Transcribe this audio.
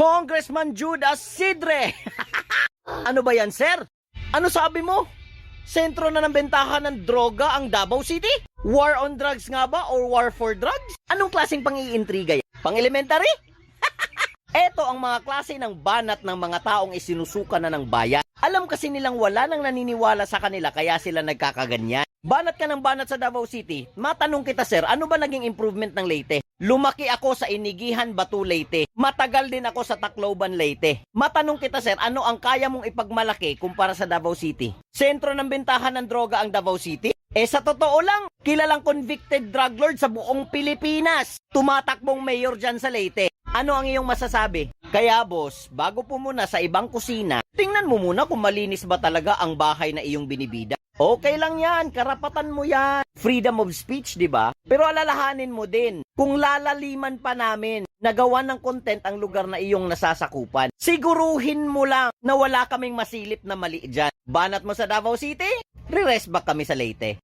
Congressman Judas Sidre. Ano ba yan, sir? Ano sabi mo? Sentro na ng bentahan ng droga ang Davao City? War on drugs nga ba or war for drugs? Anong klaseng pang-iintriga yan? Pang-elementary? Eto ang mga klase ng banat ng mga taong isinusuka na ng bayan. Alam kasi nilang wala nang naniniwala sa kanila kaya sila nagkakaganyan. Banat ka ng banat sa Davao City. Matanong kita, sir, ano ba naging improvement ng Leyte? Lumaki ako sa Inigihan, Batu, Leyte. Matagal din ako sa Tacloban, Leyte. Matanong kita, sir, ano ang kaya mong ipagmalaki kumpara sa Davao City? Sentro ng bentahan ng droga ang Davao City? Sa totoo lang, kilalang convicted drug lord sa buong Pilipinas. Tumatakbong mayor dyan sa Leyte. Ano ang iyong masasabi? Kaya boss, bago po muna sa ibang kusina, tingnan mo muna kung malinis ba talaga ang bahay na iyong binibida. Okay lang yan, karapatan mo yan. Freedom of speech, di ba? Pero alalahanin mo din, kung lalaliman pa namin, nagawa ng content ang lugar na iyong nasasakupan, siguruhin mo lang na wala kaming masilip na mali dyan. Banat mo sa Davao City, re-rest back kami sa Leyte.